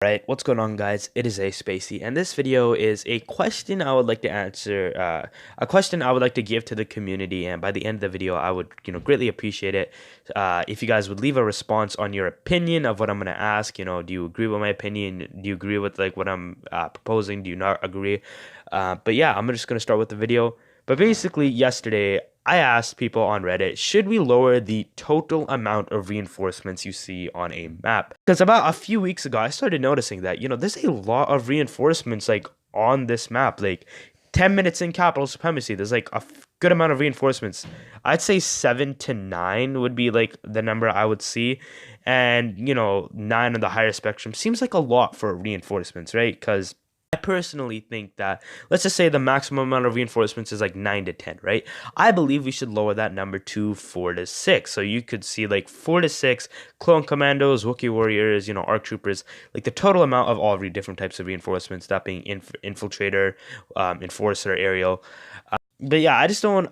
Right, what's going on, guys? It is A Spacey, and this video is a question I would like to answer, a question I would like to give to the community. And by the end of the video, I would, greatly appreciate it if you guys would leave a response on your opinion of what I'm gonna ask. Do you agree with my opinion? Do you agree with like what I'm proposing? Do you not agree? But yeah, I'm just gonna start with the video. But basically, yesterday I asked people on Reddit, should we lower the total amount of reinforcements you see on a map? Because about a few weeks ago, I started noticing that, there's a lot of reinforcements like on this map. Like 10 minutes in capital supremacy, there's like a good amount of reinforcements. I'd say 7 to 9 would be like the number I would see. And, 9 on the higher spectrum seems like a lot for reinforcements, right? Because I personally think that, let's just say the maximum amount of reinforcements is like 9 to 10, right? I believe we should lower that number to 4 to 6. So you could see like 4 to 6 clone commandos, Wookiee warriors, ARC troopers, like the total amount of all different types of reinforcements, that being infiltrator, enforcer, ariel. But yeah, I just want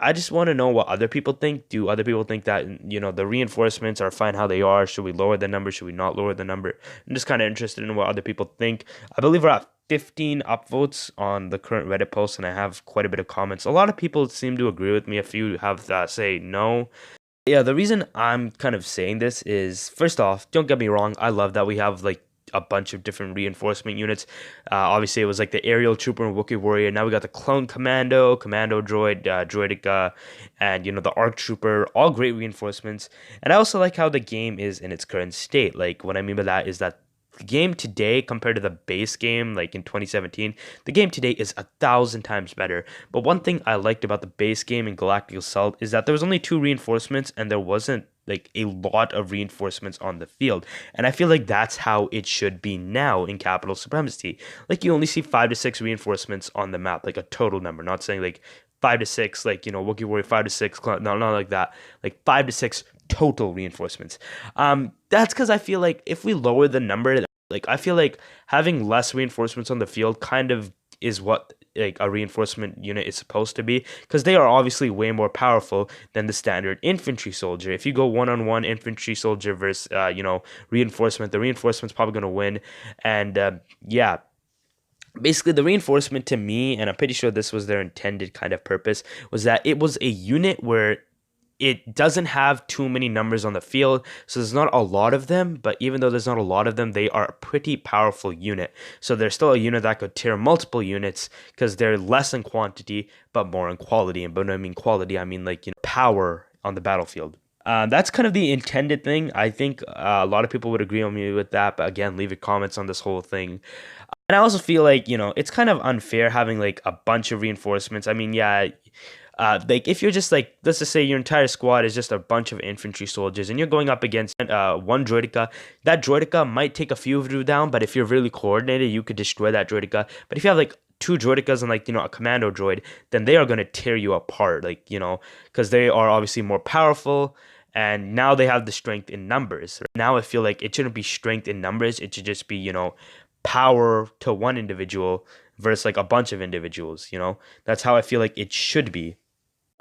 to know what other people think. Do other people think that, the reinforcements are fine how they are? Should we lower the number? Should we not lower the number? I'm just kind of interested in what other people think. I believe we're at 15 upvotes on the current Reddit post, and I have quite a bit of comments. A lot of people seem to agree with me. A few have say no. Yeah, the reason I'm kind of saying this is, first off, don't get me wrong, I love that we have like a bunch of different reinforcement units. Obviously, it was like the aerial trooper and Wookiee warrior. Now we got the clone commando droid, droidica, and the arc trooper. All great reinforcements. And I also like how the game is in its current state. Like, what I mean by that is that the game today compared to the base game like in 2017, the game today is 1,000 times better. But one thing I liked about the base game in Galactic Assault is that there was only 2 reinforcements and there wasn't like a lot of reinforcements on the field. And I feel like that's how it should be now in Capital Supremacy. Like, you only see 5 to 6 reinforcements on the map, like a total number, not saying like 5 to 6, like, Wookiee Warrior 5 to 6, no, not like that, like 5 to 6 total reinforcements. That's because I feel like if we lower the number, like, I feel like having less reinforcements on the field kind of is what like a reinforcement unit is supposed to be, because they are obviously way more powerful than the standard infantry soldier. If you go one-on-one infantry soldier versus reinforcement, the reinforcement's probably going to win. And yeah, basically the reinforcement to me, and I'm pretty sure this was their intended kind of purpose, was that it was a unit where it doesn't have too many numbers on the field, so there's not a lot of them, but even though there's not a lot of them, they are a pretty powerful unit. So they're still a unit that could tear multiple units, because they're less in quantity, but more in quality. And when I mean quality, I mean like, power on the battlefield. That's kind of the intended thing. I think a lot of people would agree on me with that, but again, leave your comments on this whole thing. And I also feel like, it's kind of unfair having like a bunch of reinforcements. I mean, yeah, like if you're just like, let's just say your entire squad is just a bunch of infantry soldiers and you're going up against one droidica, that droidica might take a few of you down, but if you're really coordinated, you could destroy that droidica. But if you have like 2 droidicas and like, a commando droid, then they are going to tear you apart, like, because they are obviously more powerful. And now they have the strength in numbers. Now I feel like it shouldn't be strength in numbers. It should just be, power to one individual versus like a bunch of individuals. That's how I feel like it should be.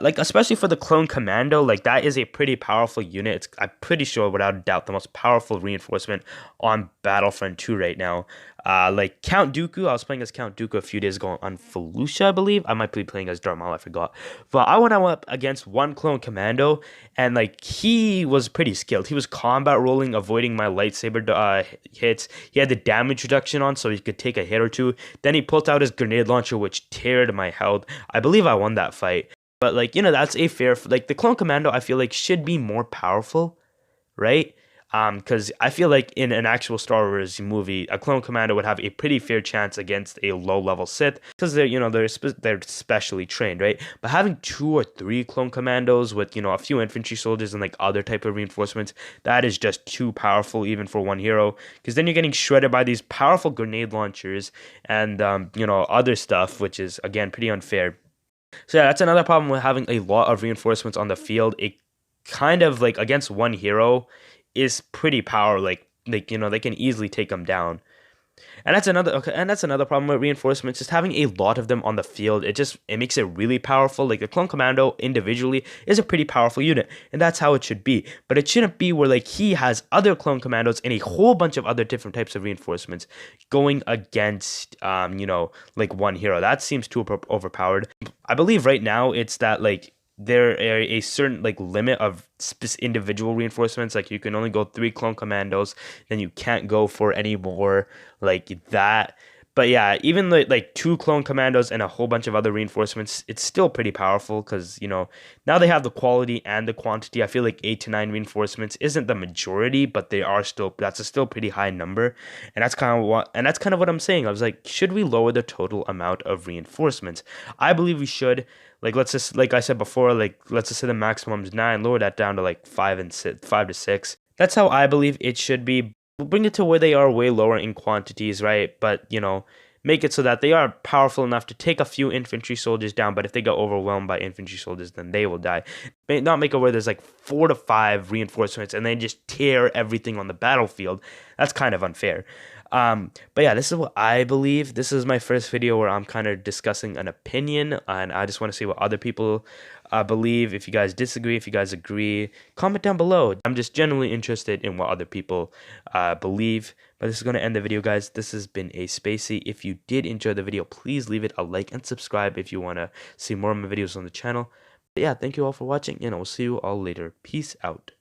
Like, especially for the clone commando, like that is a pretty powerful unit. I'm pretty sure, without a doubt, the most powerful reinforcement on Battlefront 2 right now. Like Count Dooku, I was playing as Count Dooku a few days ago on Felicia, I believe. I might be playing as Darth Maul, I forgot. But I went up against one clone commando, and like he was pretty skilled. He was combat rolling, avoiding my lightsaber hits. He had the damage reduction on, so he could take a hit or two. Then he pulled out his grenade launcher, which teared my health. I believe I won that fight. But like, that's a fair, like the clone commando, I feel like should be more powerful, right? Because I feel like in an actual Star Wars movie, a clone commando would have a pretty fair chance against a low-level Sith, because they're specially trained, right? But having 2 or 3 clone commandos with a few infantry soldiers and like other type of reinforcements, that is just too powerful even for one hero. Because then you're getting shredded by these powerful grenade launchers and other stuff, which is again pretty unfair. So yeah, that's another problem with having a lot of reinforcements on the field. It kind of like against one hero is pretty power, like they can easily take them down. And that's another problem with reinforcements. Just having a lot of them on the field, it makes it really powerful. Like the clone commando individually is a pretty powerful unit, and that's how it should be. But it shouldn't be where like he has other clone commandos and a whole bunch of other different types of reinforcements going against like one hero. That seems too overpowered. I believe right now it's that like there are a certain like limit of individual reinforcements. Like you can only go 3 clone commandos, then you can't go for any more like that. But yeah, even like 2 clone commandos and a whole bunch of other reinforcements, it's still pretty powerful because now they have the quality and the quantity. I feel like 8 to 9 reinforcements isn't the majority, but that's a still pretty high number, and that's kind of what I'm saying. I was like, should we lower the total amount of reinforcements? I believe we should. Like let's just like I said before, like let's just say the maximum is 9, lower that down to like 5 to 6. That's how I believe it should be. We'll bring it to where they are way lower in quantities, right? But make it so that they are powerful enough to take a few infantry soldiers down. But if they get overwhelmed by infantry soldiers, then they will die. Not make it where there's like 4 to 5 reinforcements and they just tear everything on the battlefield. That's kind of unfair. But yeah, this is what I believe. This is my first video where I'm kind of discussing an opinion, and I just want to see what other people believe. If you guys disagree, if you guys agree, comment down below. I'm just genuinely interested in what other people believe. But this is going to end the video, guys. This has been a Spacey. If you did enjoy the video, please leave it a like and subscribe if you want to see more of my videos on the channel. But yeah, thank you all for watching, and I'll see you all later. Peace out.